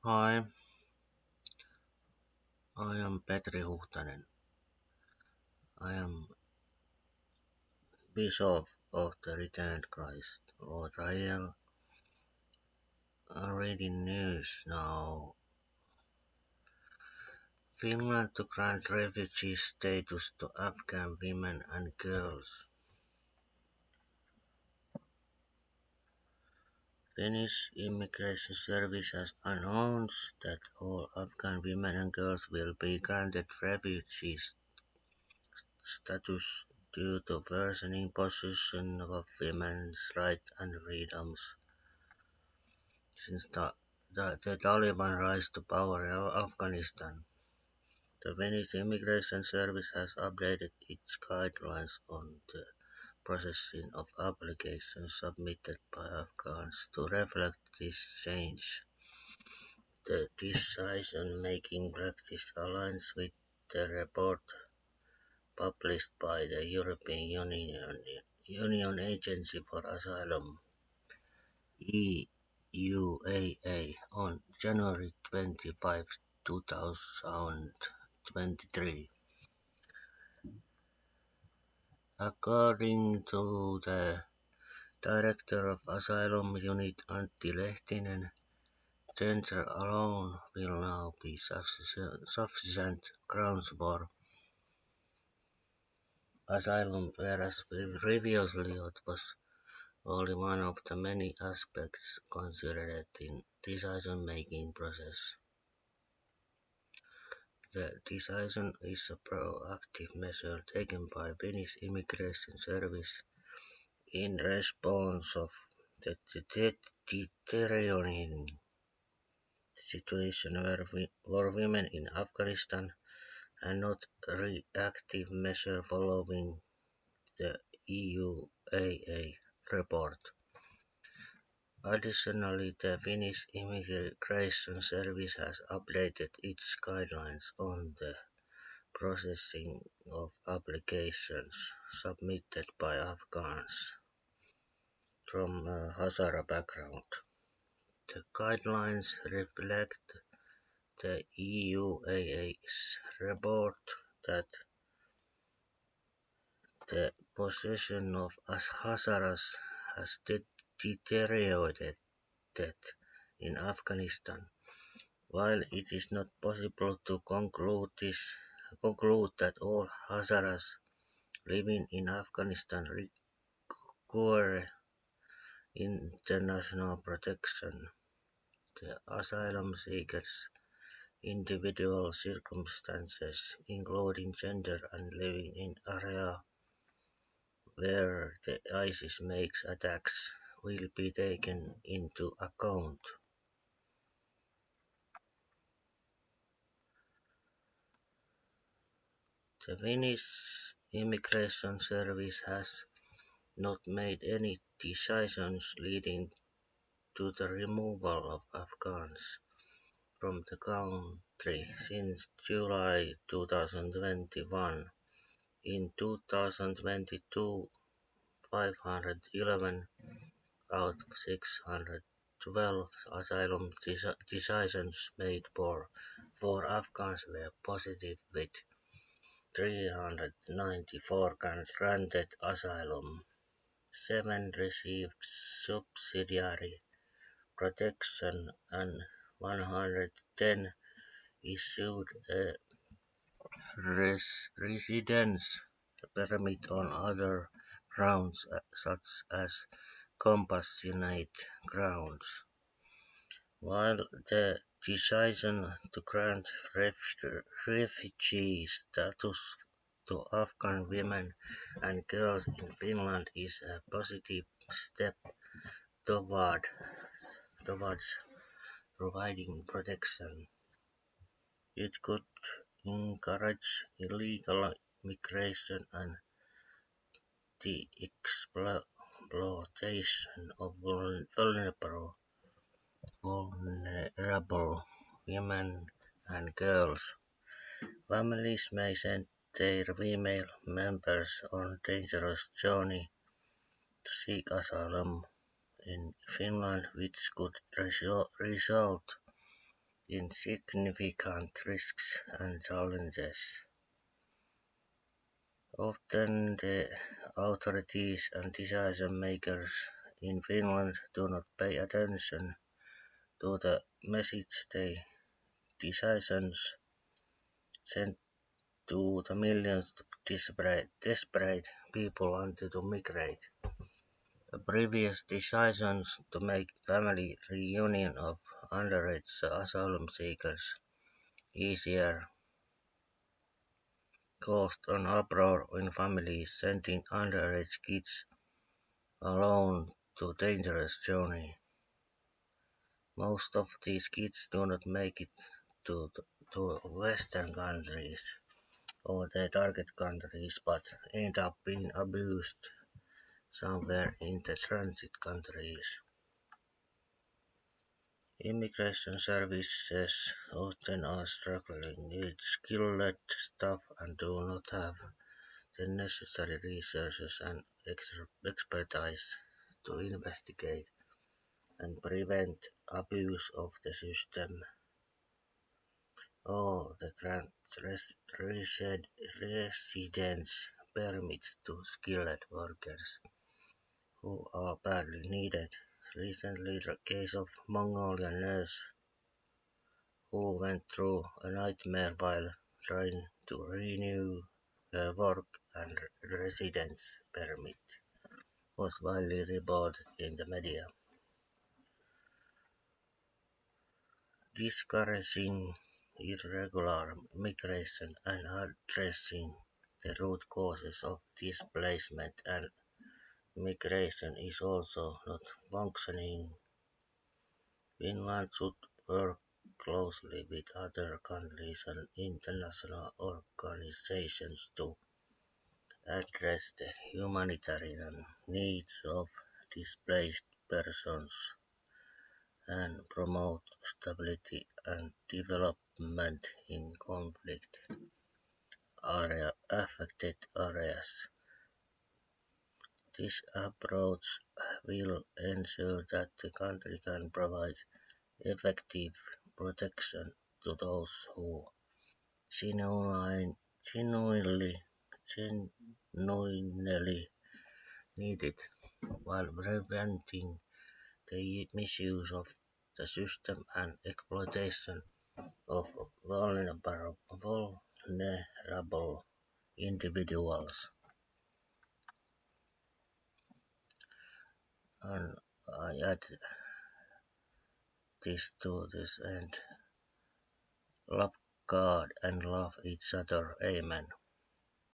Hi, I am Petri Huhtanen. I am Bishop of the Returned Christ, Lord Rael. I'm reading news now. Finland to grant refugee status to Afghan women and girls. Finnish Immigration Service has announced that all Afghan women and girls will be granted refugee status due to worsening position of women's rights and freedoms. Since the Taliban rise to power in Afghanistan, the Finnish Immigration Service has updated its guidelines on the processing of applications submitted by Afghans to reflect this change. The decision-making practice aligns with the report published by the European Union Agency for Asylum EUAA on January 25, 2023. According to the Director of Asylum Unit Antti Lehtinen, gender alone will now be sufficient grounds for asylum, whereas previously it was only one of the many aspects considered in decision-making process. The decision is a proactive measure taken by Finnish Immigration Service in response of the deteriorating situation for women in Afghanistan and not a reactive measure following the EUAA report. Additionally, the Finnish Immigration Service has updated its guidelines on the processing of applications submitted by Afghans from a Hazara background. The guidelines reflect the EUAA's report that the position of Hazaras has deteriorated in Afghanistan. While it is not possible to conclude that all Hazaras living in Afghanistan require international protection, the asylum seekers' individual circumstances, including gender and living in area where the ISIS makes attacks, will be taken into account. The Finnish Immigration Service has not made any decisions leading to the removal of Afghans from the country since July 2021. In 2022, 511 out of 612 asylum decisions made for Afghans were positive, with 394 granted asylum. 7 received subsidiary protection and 110 issued a residence permit on other grounds such as compassionate grounds. While the decision to grant refugee status to Afghan women and girls in Finland is a positive step toward, towards providing protection, it could encourage illegal migration and the exploitation of vulnerable women and girls. Families may send their female members on dangerous journey to seek asylum in Finland, which could result in significant risks and challenges. Often the authorities and decision makers in Finland do not pay attention to the message they decisions send to the millions of desperate people wanting to migrate. The previous decisions to make family reunion of underage asylum seekers easier caused an uproar in families sending underage kids alone to dangerous journey. Most of these kids do not make it to, to Western countries or their target countries but end up being abused somewhere in the transit countries. Immigration services often are struggling with skilled staff and do not have the necessary resources and expertise to investigate and prevent abuse of the system or the grant residence permits to skilled workers who are badly needed. Recently, the case of Mongolian nurse who went through a nightmare while trying to renew her work and residence permit was widely reported in the media. Discouraging irregular migration and addressing the root causes of displacement and migration is also not functioning. Finland should work closely with other countries and international organizations to address the humanitarian needs of displaced persons and promote stability and development in conflict affected areas. This approach will ensure that the country can provide effective protection to those who genuine, genuinely, genuinely need it, while preventing the misuse of the system and exploitation of vulnerable individuals. And I add this to this end. Love God and love each other. Amen.